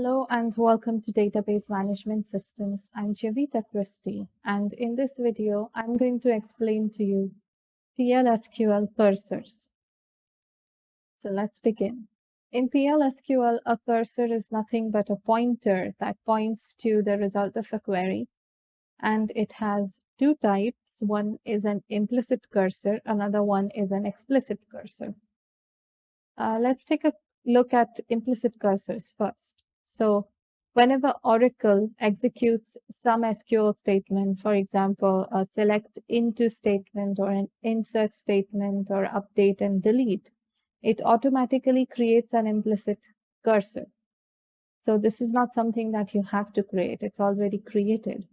Hello and welcome to Database Management Systems. I'm Javita Christie, and in this video, I'm going to explain to you PL/SQL cursors. So let's begin. In PL/SQL, a cursor is nothing but a pointer that points to the result of a query, and it has two types. One is an implicit cursor, another one is an explicit cursor. Let's take a look at implicit cursors first. So whenever Oracle executes some SQL statement, for example, a select into statement or an insert statement or update and delete, it automatically creates an implicit cursor. So this is not something that you have to create, it's already created.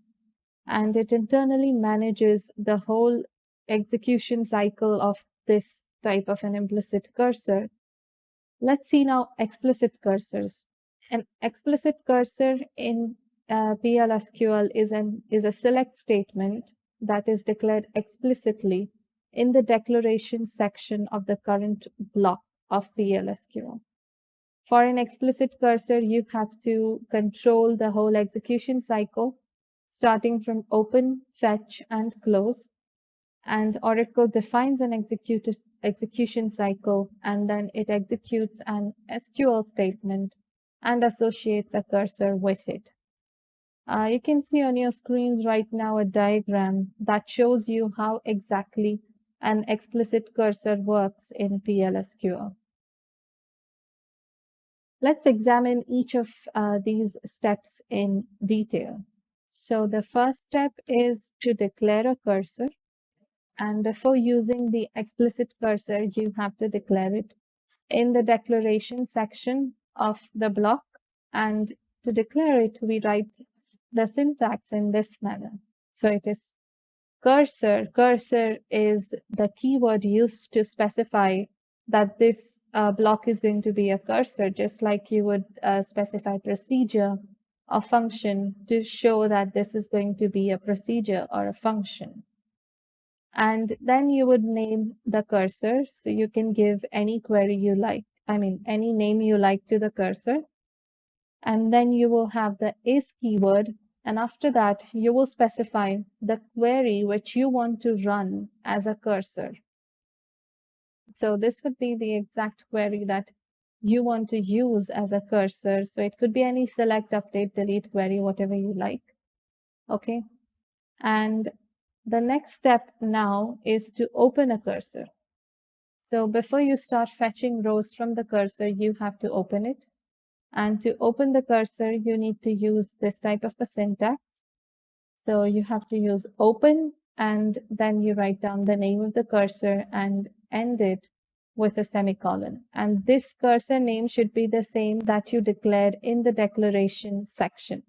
And it internally manages the whole execution cycle of this type of an implicit cursor. Let's see now explicit cursors. An explicit cursor in PL/SQL is a select statement that is declared explicitly in the declaration section of the current block of PL/SQL. For an explicit cursor, you have to control the whole execution cycle, starting from open, fetch, and close. And Oracle defines an execution cycle, and then it executes an SQL statement and associates a cursor with it. You can see on your screens right now a diagram that shows you how exactly an explicit cursor works in PL/SQL. Let's examine each of these steps in detail. So the first step is to declare a cursor. And before using the explicit cursor, you have to declare it in the declaration section of the block. And to declare it, we write the syntax in this manner. So it is cursor. Cursor is the keyword used to specify that this block is going to be a cursor, just like you would specify procedure or function to show that this is going to be a procedure or a function. And then you would name the cursor. So you can give any query you like, any name you like to the cursor. And then you will have the is keyword. And after that, you will specify the query which you want to run as a cursor. So this would be the exact query that you want to use as a cursor. So it could be any select, update, delete query, whatever you like. Okay. And the next step now is to open a cursor. So before you start fetching rows from the cursor, you have to open it. And to open the cursor, you need to use this type of a syntax. So you have to use open, and then you write down the name of the cursor and end it with a semicolon. And this cursor name should be the same that you declared in the declaration section.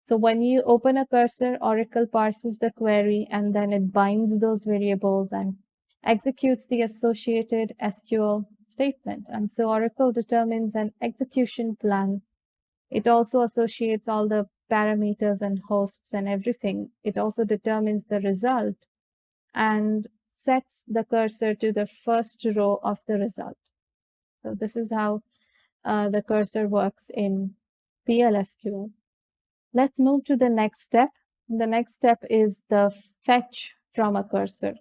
So when you open a cursor, Oracle parses the query and then it binds those variables and executes the associated SQL statement. And so Oracle determines an execution plan. It also associates all the parameters and hosts and everything. It also determines the result and sets the cursor to the first row of the result. So this is how the cursor works in PL/SQL. Let's move to the next step. The next step is the fetch from a cursor.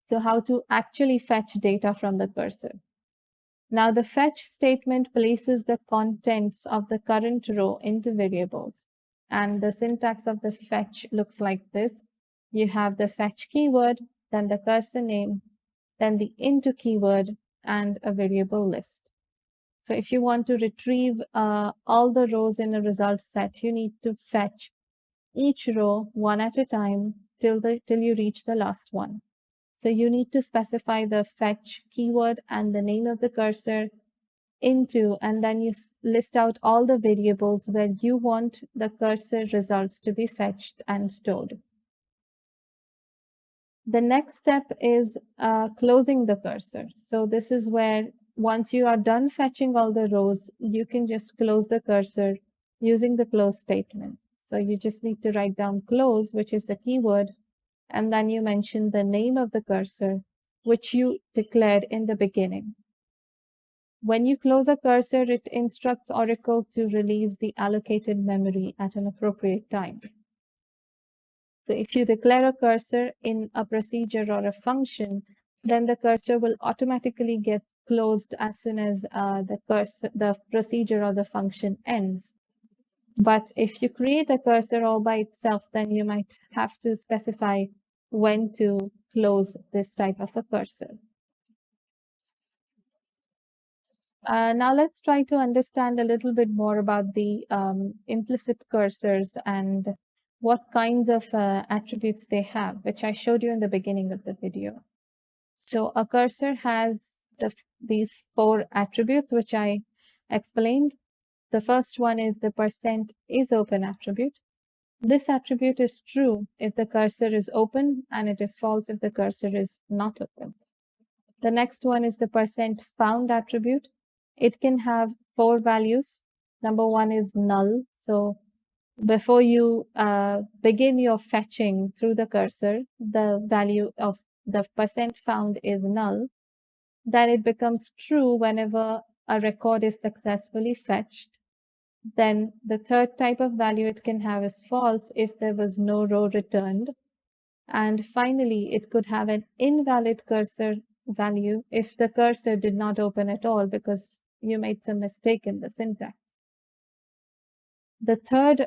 So how to actually fetch data from the cursor. Now the fetch statement places the contents of the current row into variables. And the syntax of the fetch looks like this. You have the fetch keyword, then the cursor name, then the into keyword, and a variable list. So if you want to retrieve all the rows in a result set, you need to fetch each row one at a time till you reach the last one. So you need to specify the fetch keyword and the name of the cursor into, and then you list out all the variables where you want the cursor results to be fetched and stored. The next step is closing the cursor. So this is where once you are done fetching all the rows, you can just close the cursor using the close statement. So you just need to write down close, which is the keyword, and then you mention the name of the cursor, which you declared in the beginning. When you close a cursor, it instructs Oracle to release the allocated memory at an appropriate time. So if you declare a cursor in a procedure or a function, then the cursor will automatically get closed as soon as the procedure or the function ends. But if you create a cursor all by itself, then you might have to specify when to close this type of a cursor. Now let's try to understand a little bit more about the implicit cursors and what kinds of attributes they have, which I showed you in the beginning of the video. So a cursor has these 4 attributes, which I explained. The first one is the %IsOpen attribute. This attribute is true if the cursor is open, and it is false if the cursor is not open. The next one is the %found attribute. It can have 4 values. Number 1 is null. So before you begin your fetching through the cursor, the value of the %found is null. Then it becomes true whenever a record is successfully fetched. Then the third type of value it can have is false if there was no row returned. And finally, it could have an invalid cursor value if the cursor did not open at all because you made some mistake in the syntax. The third,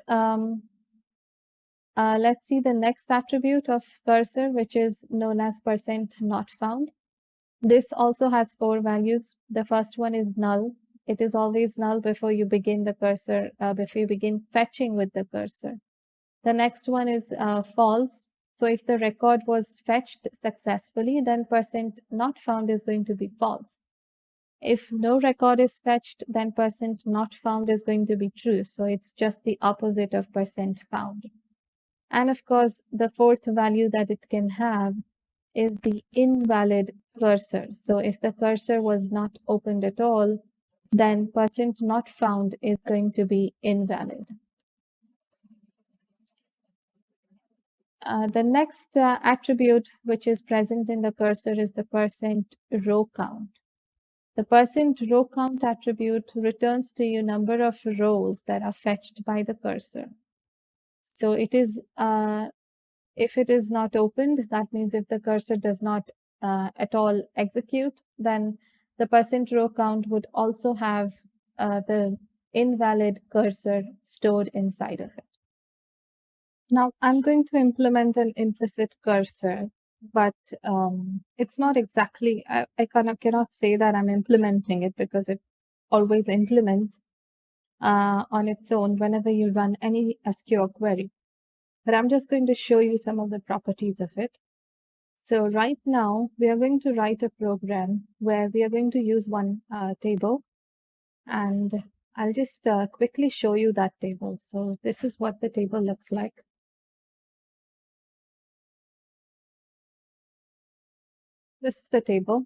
let's see the next attribute of cursor, which is known as %NotFound. This also has 4 values. The first one is null. It is always null before you begin the cursor, before you begin fetching with the cursor. The next one is false. So if the record was fetched successfully, then %NotFound is going to be false. If no record is fetched, then %NotFound is going to be true. So it's just the opposite of %found. And of course, the fourth value that it can have is the invalid cursor. So if the cursor was not opened at all, then %NotFound is going to be invalid. The next attribute which is present in the cursor is the %row count. The %row count attribute returns to you number of rows that are fetched by the cursor. So it is, if it is not opened, that means if the cursor does not at all execute, then the %row count would also have the invalid cursor stored inside of it. Now I'm going to implement an implicit cursor, but it's not exactly, I cannot say that I'm implementing it because it always implements on its own whenever you run any SQL query. But I'm just going to show you some of the properties of it. So right now we are going to write a program where we are going to use one table, and I'll just quickly show you that table. So this is what the table looks like. This is the table.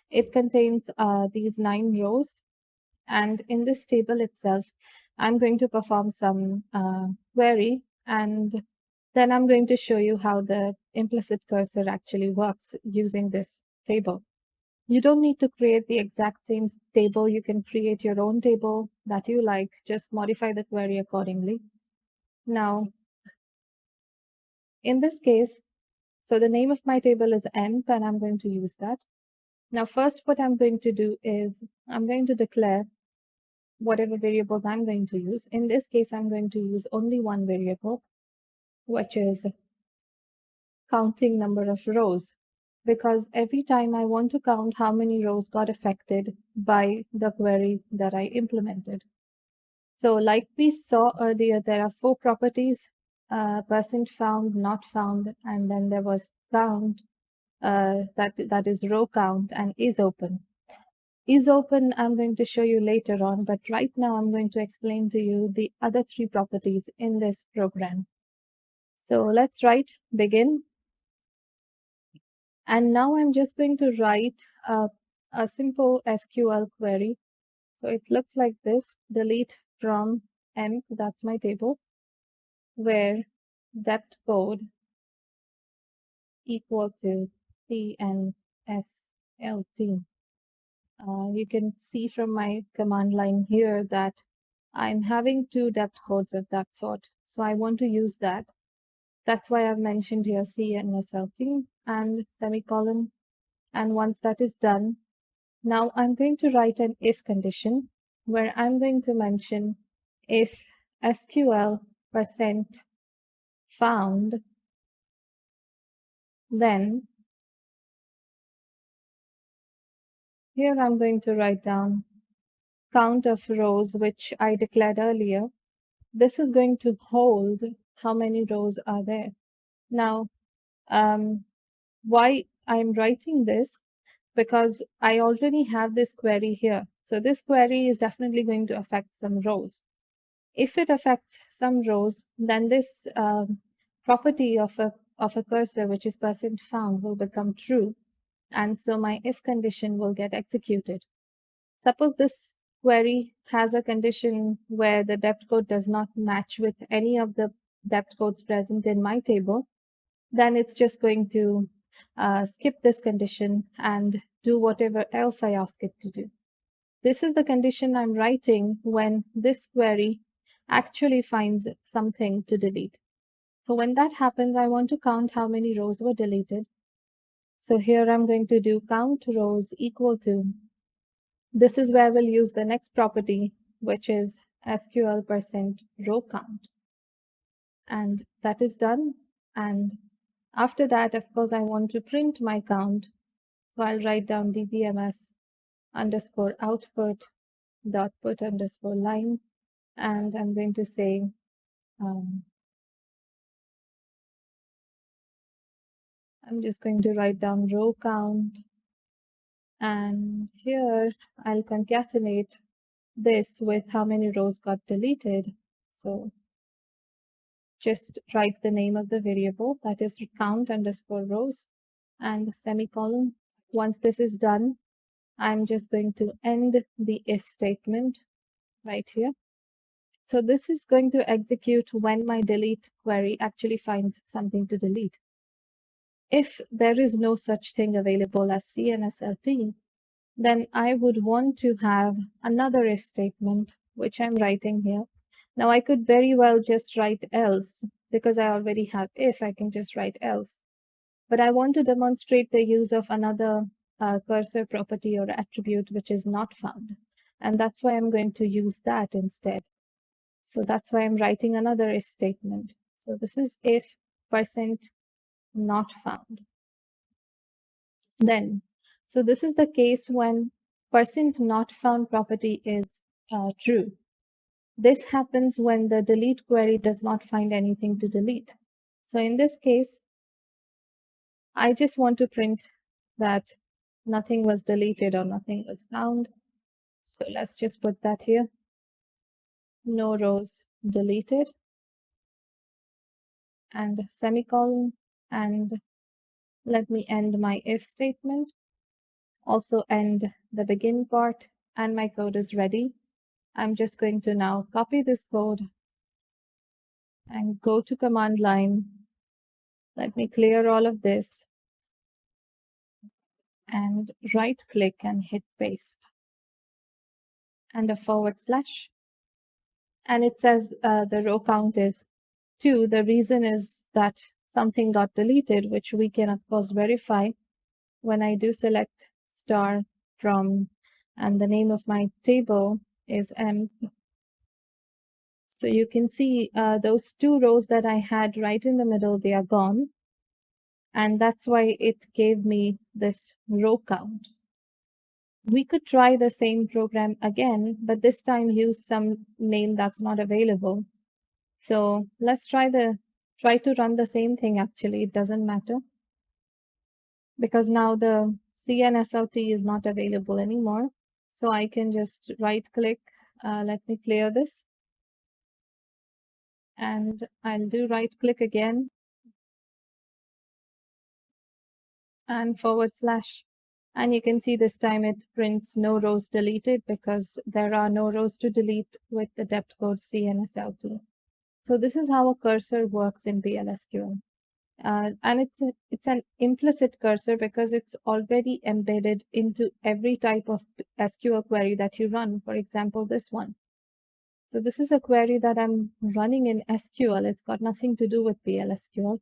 It contains these 9 rows, and in this table itself, I'm going to perform some query, and then I'm going to show you how the implicit cursor actually works using this table. You don't need to create the exact same table. You can create your own table that you like, just modify the query accordingly. Now, in this case, so the name of my table is emp, and I'm going to use that. Now, first, what I'm going to do is I'm going to declare whatever variables I'm going to use. In this case, I'm going to use only one variable, which is counting number of rows, because every time I want to count how many rows got affected by the query that I implemented. So like we saw earlier, there are 4 properties, %found, not found, and then there was count, that is row count, and is open. Is open I'm going to show you later on, but right now I'm going to explain to you the other 3 properties in this program. So let's write begin. And now I'm just going to write a simple SQL query. So it looks like this: delete from emp, that's my table, where depth code equal to TNSLT. You can see from my command line here that I'm having two depth codes of that sort. So I want to use that. That's why I've mentioned here CNSLT and semicolon. And once that is done, now I'm going to write an if condition where I'm going to mention if SQL percent found, then here I'm going to write down count of rows, which I declared earlier. This is going to hold how many rows are there. Now, why I'm writing this? Because I already have this query here. So this query is definitely going to affect some rows. If it affects some rows, then this property of a cursor, which is percent found, will become true. And so my if condition will get executed. Suppose this query has a condition where the depth code does not match with any of the depth codes present in my table, then it's just going to skip this condition and do whatever else I ask it to do. This is the condition I'm writing when this query actually finds something to delete. So when that happens, I want to count how many rows were deleted. So here I'm going to do count rows equal to, this is where we'll use the next property, which is SQL percent row count. And that is done. And after that, of course, I want to print my count. So I'll write down dbms underscore output dot put underscore line. And I'm going to say, I'm just going to write down row count. And here I'll concatenate this with how many rows got deleted. So just write the name of the variable, that is count underscore rows, and semicolon. Once this is done, I'm just going to end the if statement right here. So this is going to execute when my delete query actually finds something to delete. If there is no such thing available as CNSLT, then I would want to have another if statement, which I'm writing here. Now I could very well just write else, because I already have if, I can just write else. But I want to demonstrate the use of another cursor property or attribute which is not found. And that's why I'm going to use that instead. So that's why I'm writing another if statement. So this is if percent not found. Then, so this is the case when percent not found property is true. This happens when the delete query does not find anything to delete. So in this case, I just want to print that nothing was deleted or nothing was found. So let's just put that here. No rows deleted and semicolon, and let me end my if statement. Also end the begin part, and my code is ready. I'm just going to now copy this code and go to command line. Let me clear all of this and right click and hit paste and a forward slash. And it says the row count is 2. The reason is that something got deleted, which we can of course verify when I do select star from, and the name of my table is M. So you can see those 2 rows that I had right in the middle, they are gone. And that's why it gave me this row count. We could try the same program again, but this time use some name that's not available. So let's try to run the same thing. Actually, it doesn't matter, because now the CNSLT is not available anymore. So I can just right click, let me clear this, and I'll do right click again and forward slash. And you can see this time it prints no rows deleted, because there are no rows to delete with the depth code CNSLT. So this is how a cursor works in PLSQL. And it's an implicit cursor because it's already embedded into every type of SQL query that you run. For example, this one. So this is a query that I'm running in SQL. It's got nothing to do with PLSQL,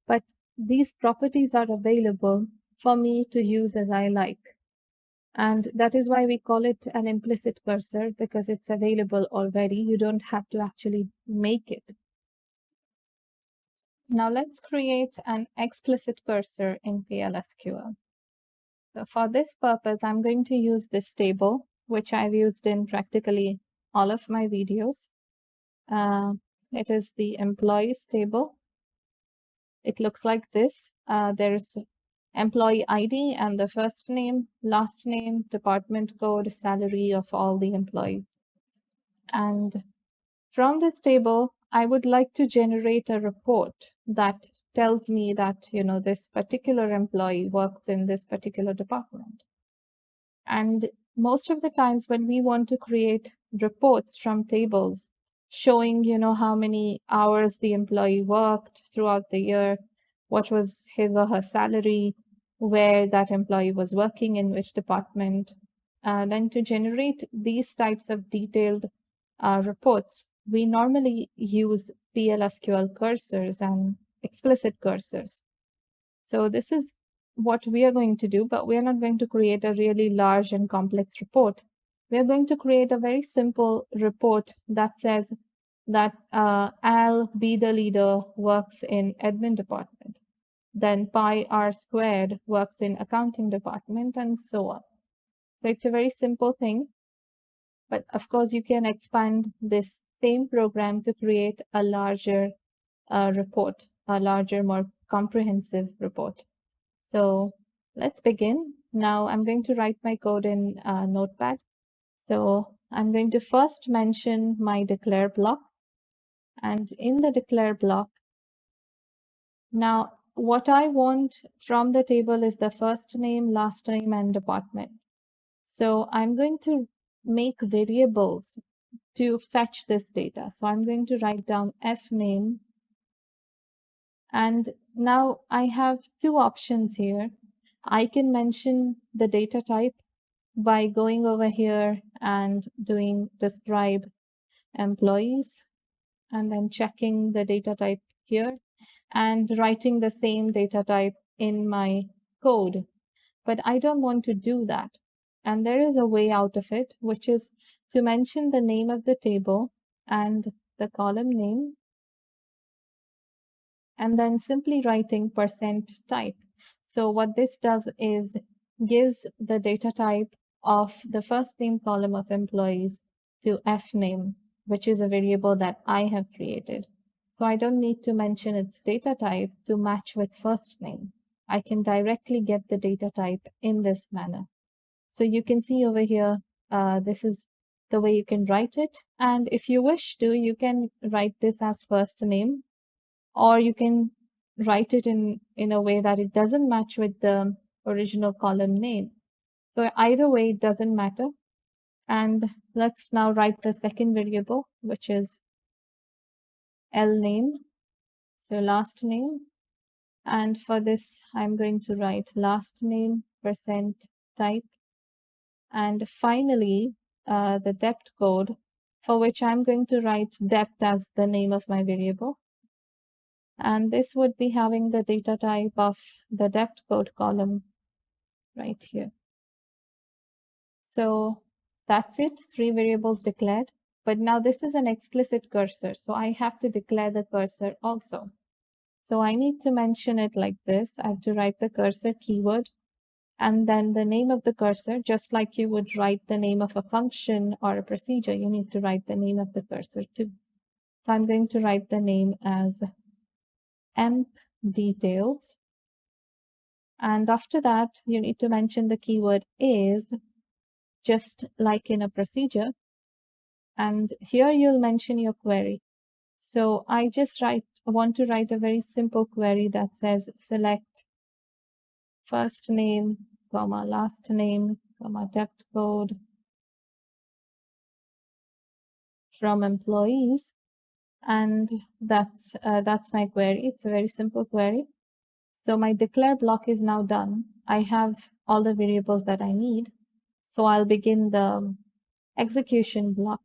but these properties are available for me to use as I like. And that is why we call it an implicit cursor, because it's available already. You don't have to actually make it. Now let's create an explicit cursor in PLSQL. So for this purpose, I'm going to use this table, which I've used in practically all of my videos. It is the employees table. It looks like this. There's employee ID and the first name, last name, department code, salary of all the employees. And from this table, I would like to generate a report that tells me that, this particular employee works in this particular department. And most of the times when we want to create reports from tables showing, how many hours the employee worked throughout the year, what was his or her salary, where that employee was working, in which department, then to generate these types of detailed reports, we normally use PLSQL cursors and explicit cursors. So this is what we are going to do, but we are not going to create a really large and complex report. We are going to create a very simple report that says that Al, be the leader, works in admin department. Then pi r squared works in accounting department, and so on. So it's a very simple thing. But of course, you can expand this same program to create a larger report, a larger, more comprehensive report. So let's begin. Now I'm going to write my code in Notepad. So I'm going to first mention my declare block. And in the declare block, now what I want from the table is the first name, last name, and department. So I'm going to make variables to fetch this data. So I'm going to write down fname. And now I have two options here. I can mention the data type by going over here and doing describe employees and then checking the data type here and writing the same data type in my code. But I don't want to do that. And there is a way out of it, which is to mention the name of the table and the column name, and then simply writing %type. So what this does is gives the data type of the first name column of employees to fname, which is a variable that I have created. So I don't need to mention its data type to match with first name. I can directly get the data type in this manner. So you can see over here, this is the way you can write it. And if you wish to, you can write this as first name, or you can write it in a way that it doesn't match with the original column name. So either way, it doesn't matter. And let's now write the second variable, which is lname, so last name. And for this, I'm going to write last name %type. And finally, the depth code, for which I'm going to write depth as the name of my variable. And this would be having the data type of the depth code column right here. So that's it, 3 variables declared. But now this is an explicit cursor, so I have to declare the cursor also. So I need to mention it like this. I have to write the cursor keyword and then the name of the cursor, just like you would write the name of a function or a procedure, you need to write the name of the cursor too. So I'm going to write the name as emp details. And after that, you need to mention the keyword is, just like in a procedure. And here you'll mention your query. So I just want to write a very simple query that says select first name, comma, last name, comma, depth code from employees. And that's my query. It's a very simple query. So my declare block is now done. I have all the variables that I need. So I'll begin the execution block.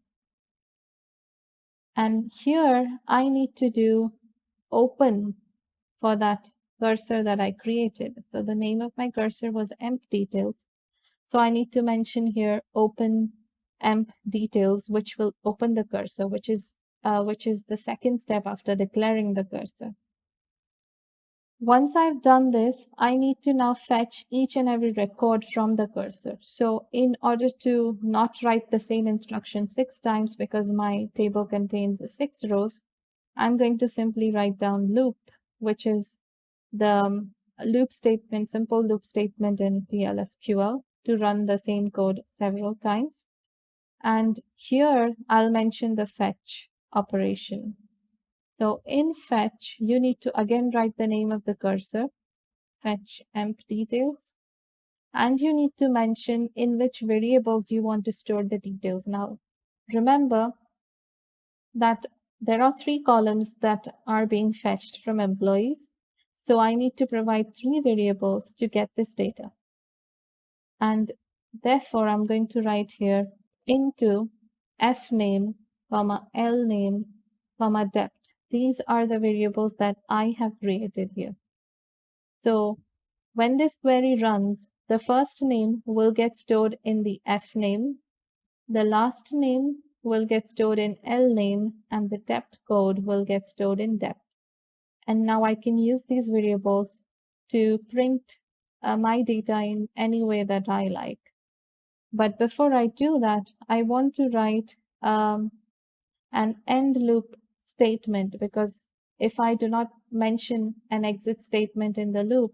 And here I need to do open for that cursor that I created. So the name of my cursor was emp details. So I need to mention here open emp details, which will open the cursor, which is the second step after declaring the cursor. Once I've done this, I need to now fetch each and every record from the cursor. So in order to not write the same instruction 6 times because my table contains 6 rows, I'm going to simply write down loop, which is the loop statement, simple loop statement in PLSQL to run the same code several times. And here I'll mention the fetch operation. So in fetch, you need to again write the name of the cursor, fetch emp details, and you need to mention in which variables you want to store the details. Now, remember that there are 3 columns that are being fetched from employees. So I need to provide 3 variables to get this data. And therefore, I'm going to write here into fname, lname, depth. These are the variables that I have created here. So when this query runs, the first name will get stored in the fname, the last name will get stored in lname, and the depth code will get stored in depth. And now I can use these variables to print my data in any way that I like. But before I do that, I want to write an end loop statement, because if I do not mention an exit statement in the loop,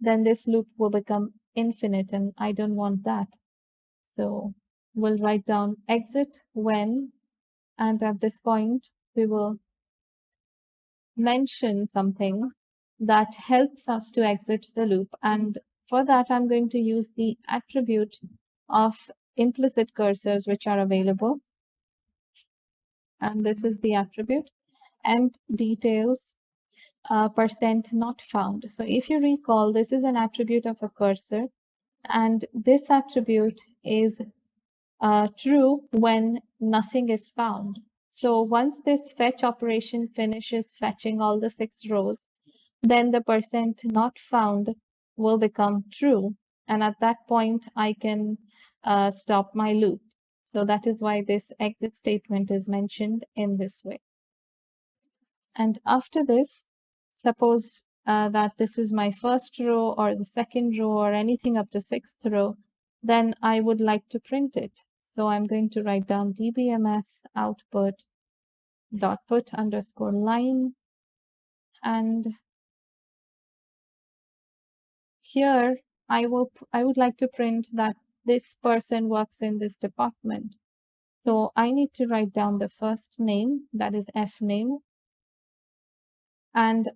then this loop will become infinite, and I don't want that. So we'll write down exit when, and at this point, we will mention something that helps us to exit the loop. And for that, I'm going to use the attribute of implicit cursors which are available. And this is the attribute, emp details percent not found. So if you recall, this is an attribute of a cursor, and this attribute is true when nothing is found. So once this fetch operation finishes fetching all the 6 rows, then the percent not found will become true. And at that point, I can stop my loop. So that is why this exit statement is mentioned in this way. And after this, suppose that this is my first row or the second row or anything up to 6th row, then I would like to print it. So I'm going to write down dbms output dot put underscore line, and here I would like to print that this person works in this department. So I need to write down the first name, that is fname, and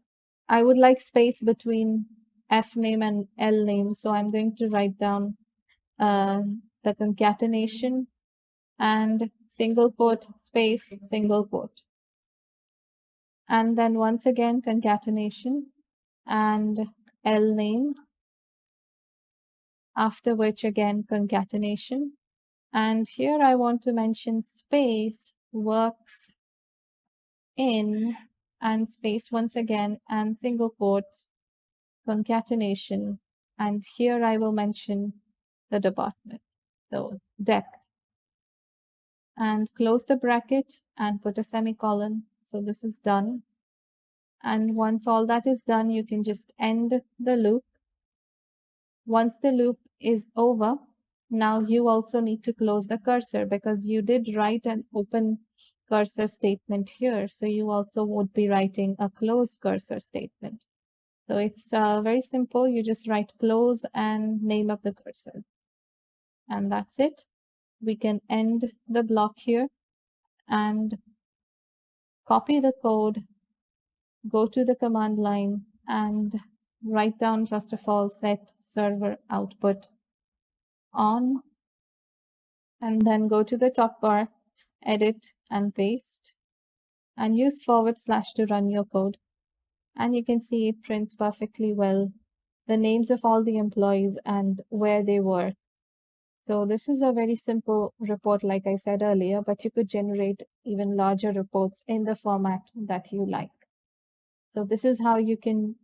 I would like space between fname and lname. So I'm going to write down the concatenation and single quote space single quote. And then once again concatenation and lname, after which again concatenation. And here I want to mention space works in and space once again and single quotes concatenation. And here I will mention the department, so depth. And close the bracket and put a semicolon. So this is done. And once all that is done, you can just end the loop. Once the loop is over, now you also need to close the cursor, because you did write an open cursor statement here. So you also would be writing a close cursor statement. So it's very simple. You just write close and name of the cursor. And that's it. We can end the block here and copy the code, go to the command line and write down, first of all, set server output on, and then go to the top bar, edit and paste, and use / to run your code. And you can see it prints perfectly well the names of all the employees and where they work. So this is a very simple report, like I said earlier, but you could generate even larger reports in the format that you like. So this is how you can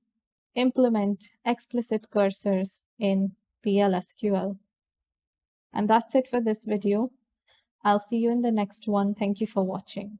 implement explicit cursors in PL/SQL. And that's it for this video. I'll see you in the next one. Thank you for watching.